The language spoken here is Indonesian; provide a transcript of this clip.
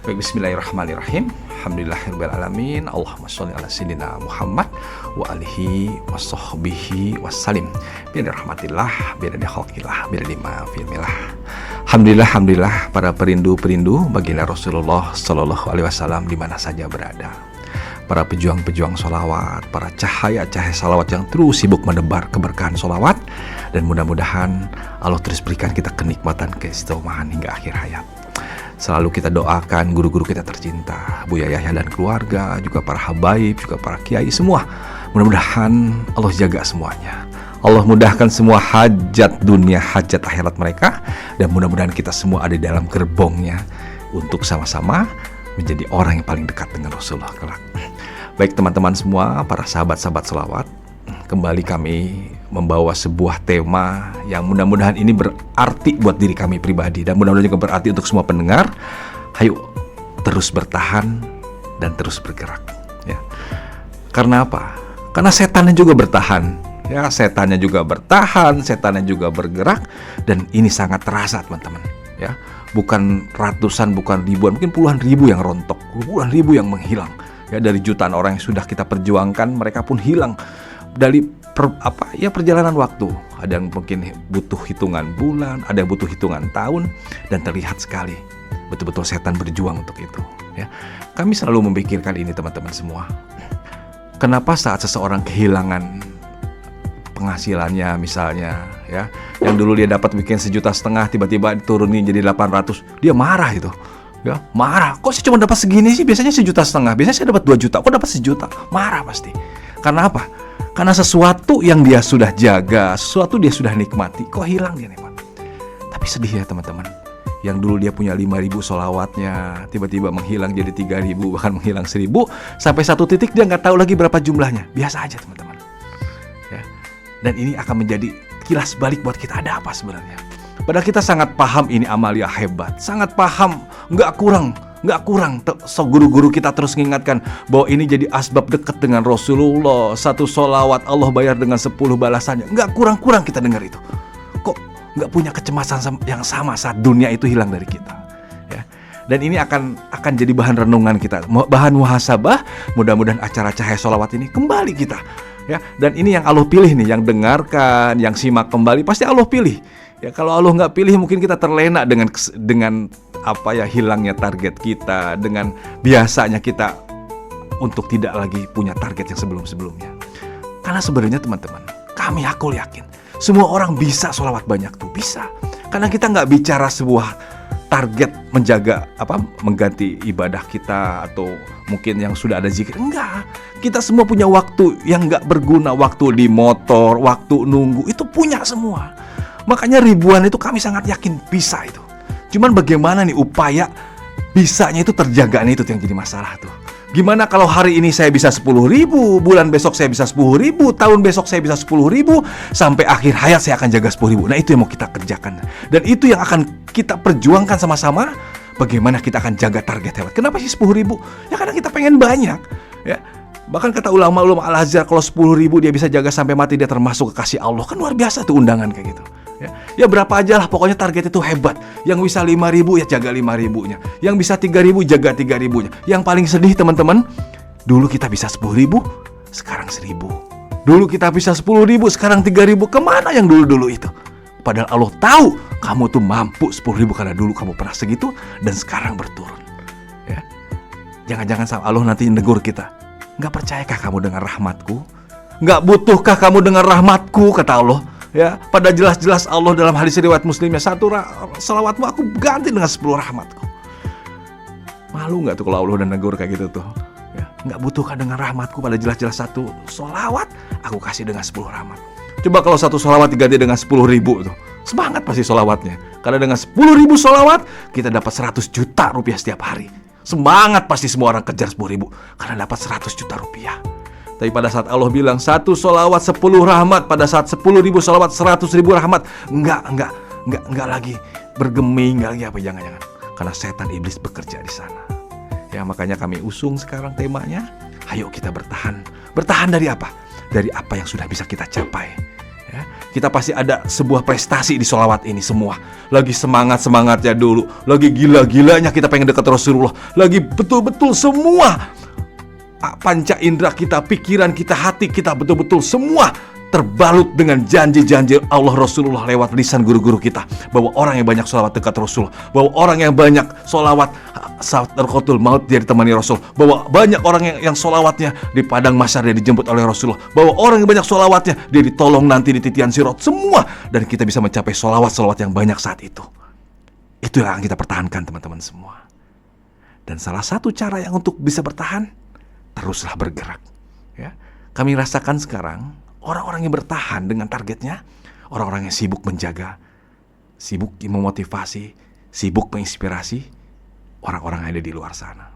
Baik, bismillahirrahmanirrahim. Alhamdulillahirrahmanirrahim. Allahumma sholli ala sayyidina Muhammad wa alihi wa sahbihi wassalim. Biar rahmatillah, biar khalqillah, biar ma'filmillah. Alhamdulillah para perindu-perindu baginda Rasulullah sallallahu alaihi wasallam di mana saja berada. Para pejuang-pejuang sholawat, para cahaya-cahaya sholawat yang terus sibuk menebar keberkahan sholawat. Dan mudah-mudahan Allah terus berikan kita kenikmatan keistiqomahan hingga akhir hayat. Selalu kita doakan guru-guru kita tercinta, Buya Yahya dan keluarga, juga para habaib, juga para kiai semua. Mudah-mudahan Allah jaga semuanya. Allah mudahkan semua hajat dunia, hajat akhirat mereka. Dan mudah-mudahan kita semua ada di dalam gerbongnya untuk sama-sama menjadi orang yang paling dekat dengan Rasulullah kelak. Baik teman-teman semua, para sahabat-sahabat selawat, kembali kami membawa sebuah tema yang mudah-mudahan ini berarti buat diri kami pribadi dan mudah-mudahan juga berarti untuk semua pendengar. Ayo terus bertahan dan terus bergerak ya. Karena apa? Karena setannya juga bertahan ya, setannya juga bertahan, setannya juga bergerak, dan ini sangat terasa teman-teman ya. Bukan ratusan, bukan ribuan, mungkin puluhan ribu yang rontok, puluhan ribu yang menghilang ya. Dari jutaan orang yang sudah kita perjuangkan, mereka pun hilang dari perjalanan waktu. Ada yang mungkin butuh hitungan bulan, ada yang butuh hitungan tahun, dan terlihat sekali betul-betul setan berjuang untuk itu ya. Kami selalu memikirkan ini teman-teman semua. Kenapa saat seseorang kehilangan penghasilannya misalnya ya, yang dulu dia dapat bikin 1,5 juta, tiba-tiba diturunin jadi 800, dia marah itu ya, marah. Kok saya cuma dapat segini sih? Biasanya 1,5 juta, biasanya saya dapat 2 juta, kok dapat 1 juta? Marah pasti. Karena apa? Karena sesuatu yang dia sudah jaga, sesuatu dia sudah nikmati, kok hilang dia nikmat. Tapi sedih ya teman-teman. Yang dulu dia punya 5.000 sholawatnya, tiba-tiba menghilang jadi 3.000, bahkan menghilang 1.000. Sampai satu titik dia nggak tahu lagi berapa jumlahnya. Biasa aja teman-teman ya. Dan ini akan menjadi kilas balik buat kita, ada apa sebenarnya. Padahal kita sangat paham ini amalia hebat, sangat paham, nggak kurang. So guru-guru kita terus mengingatkan bahwa ini jadi asbab dekat dengan Rasulullah. 1 sholawat Allah bayar dengan 10 balasannya. Nggak kurang-kurang kita dengar itu. Kok nggak punya kecemasan yang sama saat dunia itu hilang dari kita ya. Dan ini akan jadi bahan renungan kita, bahan muhasabah. Mudah-mudahan acara cahaya sholawat ini kembali kita ya. Dan ini yang Allah pilih nih, yang dengarkan, yang simak kembali, pasti Allah pilih ya. Kalau Allah nggak pilih, mungkin kita terlena dengan hilangnya target kita, dengan biasanya kita untuk tidak lagi punya target yang sebelum-sebelumnya. Karena sebenarnya teman-teman, aku yakin semua orang bisa sholawat banyak tuh, bisa. Karena kita nggak bicara sebuah target mengganti ibadah kita atau mungkin yang sudah ada zikir. Enggak, kita semua punya waktu yang nggak berguna, waktu di motor, waktu nunggu, itu punya semua. Makanya ribuan itu kami sangat yakin bisa itu. Cuman bagaimana nih upaya bisanya itu terjaga nih, itu yang jadi masalah tuh. Gimana kalau hari ini saya bisa 10.000, bulan besok saya bisa 10.000, tahun besok saya bisa 10.000, sampai akhir hayat saya akan jaga 10.000. Nah itu yang mau kita kerjakan. Dan itu yang akan kita perjuangkan sama-sama. Bagaimana kita akan jaga target hebat. Kenapa sih 10.000? Ya karena kita pengen banyak ya. Bahkan kata ulama-ulama Al-Azhar, kalau 10.000 dia bisa jaga sampai mati, dia termasuk kekasih Allah. Kan luar biasa tuh undangan kayak gitu ya berapa aja lah, pokoknya target itu hebat. Yang bisa 5.000 ya jaga 5.000-nya, yang bisa 3.000 jaga 3.000-nya. Yang paling sedih teman-teman, dulu kita bisa 10.000, sekarang 1.000. Dulu kita bisa 10.000, sekarang 3.000. Kemana yang dulu-dulu itu? Padahal Allah tahu kamu tuh mampu 10.000 karena dulu kamu pernah segitu dan sekarang berturun ya. Jangan-jangan sama Allah nanti negur kita, nggak percayakah kamu dengan rahmatku? Nggak butuhkah kamu dengan rahmatku, kata Allah ya. Pada jelas-jelas Allah dalam hadis riwayat Muslimnya, 1 salawatmu aku ganti dengan 10 rahmatku. Malu nggak tuh kalau Allah udah negur kayak gitu tuh ya? Nggak butuhkah dengan rahmatku, pada jelas-jelas 1 salawat aku kasih dengan 10 rahmat. Coba kalau 1 salawat diganti dengan 10.000 tuh, semangat pasti salawatnya. Karena dengan 10.000 salawat kita dapat 100 juta rupiah setiap hari. Semangat pasti semua orang kejar 10.000 karena dapat 100 juta rupiah. Tapi pada saat Allah bilang 1 sholawat 10 rahmat, pada saat 10.000 sholawat 100.000 rahmat, enggak lagi bergeming, enggak lagi apa, jangan. Karena setan iblis bekerja di sana. Ya makanya kami usung sekarang temanya, ayo kita bertahan. Bertahan dari apa? Dari apa yang sudah bisa kita capai. Ya, kita pasti ada sebuah prestasi di sholawat ini semua. Lagi semangat-semangatnya dulu, lagi gila-gilanya kita pengen dekat Rasulullah, lagi betul-betul semua panca indera kita, pikiran kita, hati kita betul-betul semua terbalut dengan janji-janji Allah Rasulullah lewat lisan guru-guru kita, bahwa orang yang banyak sholawat dekat Rasul, bahwa orang yang banyak sholawat sakaratul maut dia ditemani Rasul, bahwa banyak orang yang sholawatnya di padang mahsyar dia dijemput oleh Rasulullah, bahwa orang yang banyak sholawatnya dia ditolong nanti di titian sirat, semua, dan kita bisa mencapai sholawat yang banyak saat itu. Itu yang kita pertahankan teman-teman semua. Dan salah satu cara yang untuk bisa bertahan, teruslah bergerak. Ya, kami rasakan sekarang orang-orang yang bertahan dengan targetnya, orang-orang yang sibuk menjaga, sibuk memotivasi, sibuk menginspirasi orang-orang yang ada di luar sana.